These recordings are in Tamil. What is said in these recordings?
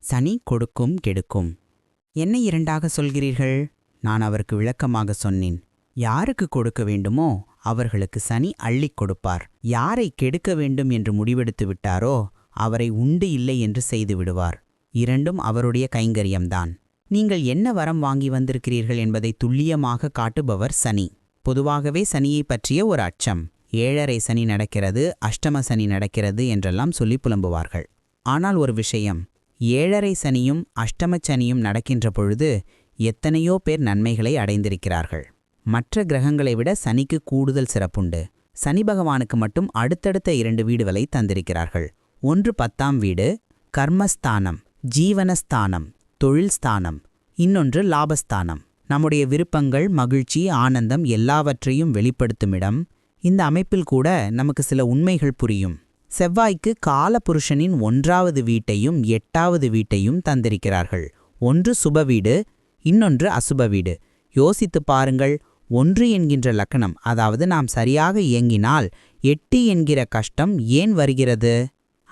சனி கொடுக்கும் கெடுக்கும். என்ன இரண்டாக சொல்கிறீர்கள்? நான் அவருக்கு விளக்கமாக சொன்னேன். யாருக்கு கொடுக்க வேண்டுமோ அவர்களுக்கு சனி அள்ளிக் கொடுப்பார். யாரை கெடுக்க வேண்டும் என்று முடிவெடுத்து விட்டாரோ அவரை உண்டு இல்லை என்று செய்து விடுவார். இரண்டும் அவருடைய கைங்கரியம்தான். நீங்கள் என்ன வரம் வாங்கி வந்திருக்கிறீர்கள் என்பதை துல்லியமாக காட்டுபவர் சனி. பொதுவாகவே சனியை பற்றிய ஒரு அச்சம். 7.5 சனி நடக்கிறது, அஷ்டம சனி நடக்கிறது என்றெல்லாம் சொல்லி புலம்புவார்கள். ஆனால் ஒரு விஷயம், 7.5 சனியும் அஷ்டம சனியும் நடக்கின்ற பொழுது எத்தனையோ பேர் நன்மைகளை அடைந்திருக்கிறார்கள். மற்ற கிரகங்களை விட சனிக்கு கூடுதல் சிறப்புண்டு. சனி பகவானுக்கு மட்டும் அடுத்தடுத்த 2 வீடுகளை தந்திருக்கிறார்கள். ஒன்று 10ஆம் வீடு, கர்மஸ்தானம், ஜீவனஸ்தானம், தொழில் ஸ்தானம். இன்னொன்று லாபஸ்தானம், நம்முடைய விருப்பங்கள், மகிழ்ச்சி, ஆனந்தம் எல்லாவற்றையும் வெளிப்படுத்தும் இடம். இந்த அமைப்பில் கூட நமக்கு சில உண்மைகள் புரியும். செவ்வாய்க்கு காலபுருஷனின் 1வது வீட்டையும் 8வது வீட்டையும் தந்திருக்கிறார்கள். ஒன்று சுப வீடு, இன்னொன்று அசுப வீடு. யோசித்து பாருங்கள். 1 என்கின்ற லக்கணம், அதாவது நாம் சரியாக இயங்கினால் 8 என்கிற கஷ்டம் ஏன் வருகிறது?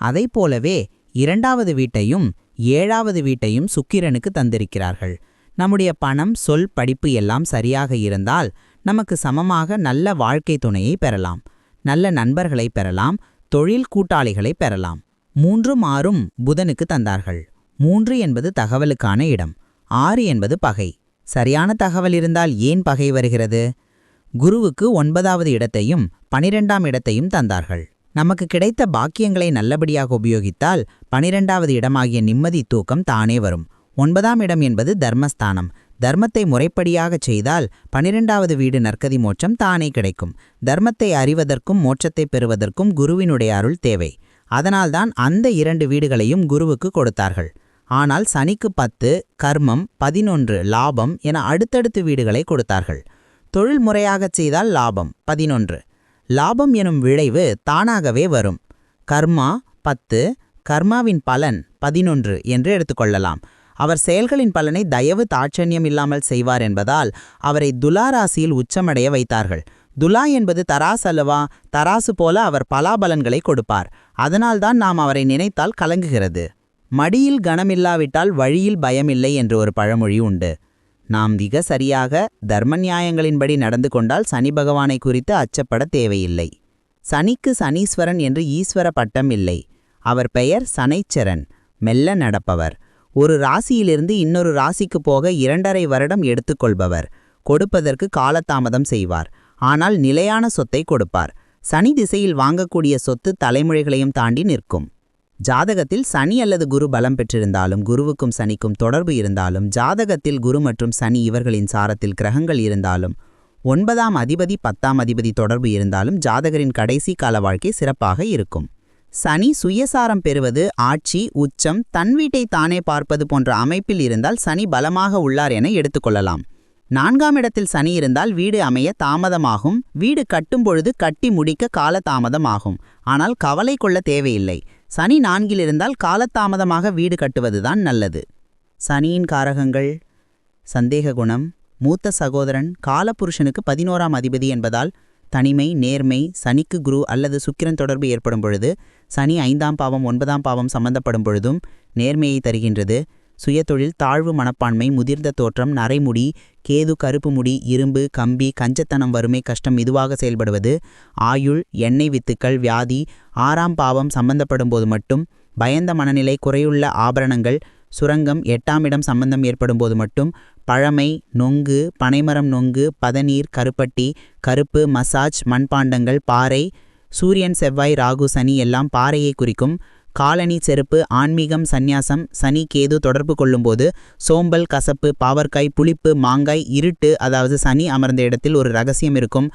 அதைப்போலவே 2வது வீட்டையும் 7வது வீட்டையும் சுக்கிரனுக்கு தந்திருக்கிறார்கள். நம்முடைய பணம், சொல், படிப்பு எல்லாம் சரியாக இருந்தால் நமக்கு சமமாக நல்ல வாழ்க்கை துணையை பெறலாம், நல்ல நண்பர்களை பெறலாம், தொழில் கூட்டாளிகளை பெறலாம். 3ம் 6ம் புதனுக்கு தந்தார்கள். 3 என்பது தகவலுக்கான இடம், 6 என்பது பகை. சரியான தகவல் இருந்தால் ஏன் பகை வருகிறது? குருவுக்கு 9வது இடத்தையும் 12ஆம் இடத்தையும் தந்தார்கள். நமக்கு கிடைத்த பாக்கியங்களை நல்லபடியாக உபயோகித்தால் 12வது இடமாகிய நிம்மதி தூக்கம் தானே வரும். 9ஆம் இடம் என்பது தர்மஸ்தானம். தர்மத்தை முறைப்படியாகச் செய்தால் 12வது வீடு நற்கதி மோட்சம் தானே கிடைக்கும். தர்மத்தை அறிவதற்கும் மோட்சத்தை பெறுவதற்கும் குருவினுடைய அருள் தேவை. அதனால்தான் அந்த 2 வீடுகளையும் குருவுக்கு கொடுத்தார்கள். ஆனால் சனிக்கு 10, கர்மம், 11, லாபம் என அடுத்தடுத்து வீடுகளை கொடுத்தார்கள். தொழில் முறையாகச் செய்தால் லாபம் 11. லாபம் எனும் விளைவு தானாகவே வரும். கர்மா 10, கர்மாவின் பலன் 11 என்று எடுத்துக்கொள்ளலாம். அவர் செயல்களின் பலனை தயவு தாட்சண்யம் இல்லாமல் செய்வார் என்பதால் அவரை துலா ராசியில் உச்சமடைய வைத்தார்கள். துலா என்பது தராசு அல்லவா? தராசு போல அவர் பலாபலன்களை கொடுப்பார். அதனால்தான் நாம் அவரை நினைத்தால் கலங்குகிறது. மடியில் கனமில்லாவிட்டால் வழியில் பயமில்லை என்று ஒரு பழமொழி உண்டு. நாம் மிக சரியாக தர்ம நியாயங்களின்படி நடந்து கொண்டால் சனி பகவானை குறித்து அச்சப்பட தேவையில்லை. சனிக்கு சனீஸ்வரன் என்று ஈஸ்வர பட்டம் இல்லை. அவர் பெயர் சனைச்சரன், மெல்ல நடப்பவர். ஒரு ராசியிலிருந்து இன்னொரு ராசிக்கு போக 2.5 வருடம் எடுத்துக்கொள்பவர். கொடுப்பதற்கு காலதாமதம் செய்வார், ஆனால் நிலையான சொத்தை கொடுப்பார். சனி திசையில் வாங்கக்கூடிய சொத்து தலைமுறைகளையும் தாண்டி நிற்கும். ஜாதகத்தில் சனி அல்லது குரு பலம் பெற்றிருந்தாலும், குருவுக்கும் சனிக்கும் தொடர்பு இருந்தாலும், ஜாதகத்தில் குரு மற்றும் சனி இவர்களின் சாரத்தில் கிரகங்கள் இருந்தாலும், 9ஆம் அதிபதி 10ஆம் அதிபதி தொடர்பு இருந்தாலும் ஜாதகரின் கடைசி கால வாழ்க்கை சிறப்பாக இருக்கும். சனி சுயசாரம் பெறுவது, ஆட்சி, உச்சம், தன் வீட்டை தானே பார்ப்பது போன்ற அமைப்பில் இருந்தால் சனி பலமாக உள்ளார் என எடுத்துக்கொள்ளலாம். 4ஆம் இடத்தில் சனி இருந்தால் வீடு அமைய தாமதமாகும். வீடு கட்டும் பொழுது கட்டி முடிக்க காலதாமதமாகும். ஆனால் கவலை கொள்ள தேவையில்லை. சனி 4இல் இருந்தால் காலதாமதமாக வீடு கட்டுவதுதான் நல்லது. சனியின் காரகங்கள்: சந்தேக குணம், மூத்த சகோதரன், காலபுருஷனுக்கு 11ஆம் அதிபதி என்பதால் தனிமை, நேர்மை. சனிக்கு குரு அல்லது சுக்கிரன் தொடர்பு ஏற்படும் பொழுது, சனி 5ஆம் பாவம் 9ஆம் பாவம் சம்பந்தப்படும் பொழுதும் நேர்மையை தருகின்றது. சுயதொழில், தாழ்வு மனப்பான்மை, முதிர்ந்த தோற்றம், நரைமுடி, கேது கருப்பு முடி, இரும்பு, கம்பி, கஞ்சத்தனம், வறுமை, கஷ்டம் இதுவாக செயல்படுவது. ஆயுள், எண்ணெய் வித்துக்கள், வியாதி. 6ஆம் பாவம் சம்பந்தப்படும் போது மட்டும் பயந்த மனநிலை, குறையுள்ள ஆபரணங்கள், சுரங்கம். 8ஆம் இடம் சம்பந்தம் ஏற்படும் போது மட்டும் பழமை, நொங்கு, பனைமரம் நொங்கு, பதநீர், கருப்பட்டி, கருப்பு, மசாஜ், மண்பாண்டங்கள், பாறை. சூரியன், செவ்வாய், ராகு, சனி எல்லாம் பாறையை குறிக்கும். காலனி, செருப்பு, ஆன்மீகம், சந்நியாசம். சனி கேது தொடர்பு கொள்ளும்போது சோம்பல், கசப்பு, பாவற்காய், புளிப்பு, மாங்காய். இருட்டு, அதாவது சனி அமர்ந்த இடத்தில் ஒரு ரகசியம் இருக்கும்.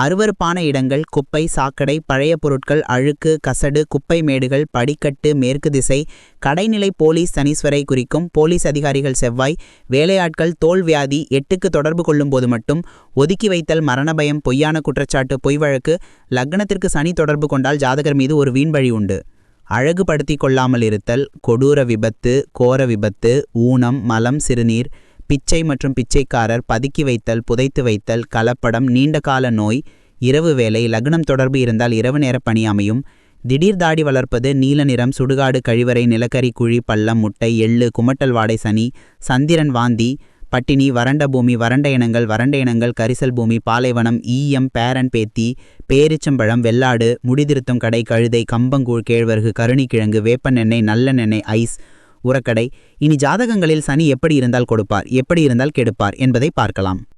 அருவருப்பான இடங்கள், குப்பை, சாக்கடை, பழைய பொருட்கள், அழுக்கு, கசடு, குப்பை மேடுகள், படிக்கட்டு. மேற்கு திசை கடைநிலை போலீஸ் சனீஸ்வரை குறிக்கும். போலீஸ் அதிகாரிகள் செவ்வாய். வேலையாட்கள், தோல் வியாதி. 8க்கு தொடர்பு கொள்ளும்போது மட்டும் ஒதுக்கி வைத்தல், மரணபயம், பொய்யான குற்றச்சாட்டு, பொய் வழக்கு. லக்னத்திற்கு சனி தொடர்பு கொண்டால் ஜாதகர் மீது ஒரு வீண்வழி உண்டு. அழகுபடுத்தி கொள்ளாமல் இருத்தல், கொடூர விபத்து, கோர விபத்து, ஊனம், மலம், சிறுநீர், பிச்சை மற்றும் பிச்சைக்காரர், பதுக்கி வைத்தல், புதைத்து வைத்தல், கலப்படம், நீண்டகால நோய். இரவு வேலை. லக்னம் தொடர்பு இருந்தால் இரவு நேர பணி அமையும். திடீர் தாடி வளர்ப்பது, நீல நிறம், சுடுகாடு, கழிவறை, நிலக்கரி, குழி, பள்ளம், முட்டை, எள்ளு, குமட்டல் வாடை, சனி, சந்திரன், வாந்தி, பட்டினி, வறண்ட பூமி, வறண்ட இனங்கள், கரிசல் பூமி, பாலைவனம், ஈயம், பேரன் பேத்தி, பேரிச்சம்பழம், வெள்ளாடு, முடிதிருத்தும் கடை, கழுதை, கம்பங்கூழ், கேழ்வரகு, கருணிக்கிழங்கு, வேப்பெண்ணெய், நல்லெண்ணெய், ஐஸ், உரக்கடை. இனி ஜாதகங்களில் சனி எப்படி இருந்தால் கொடுப்பார், எப்படி இருந்தால் கெடுப்பார் என்பதை பார்க்கலாம்.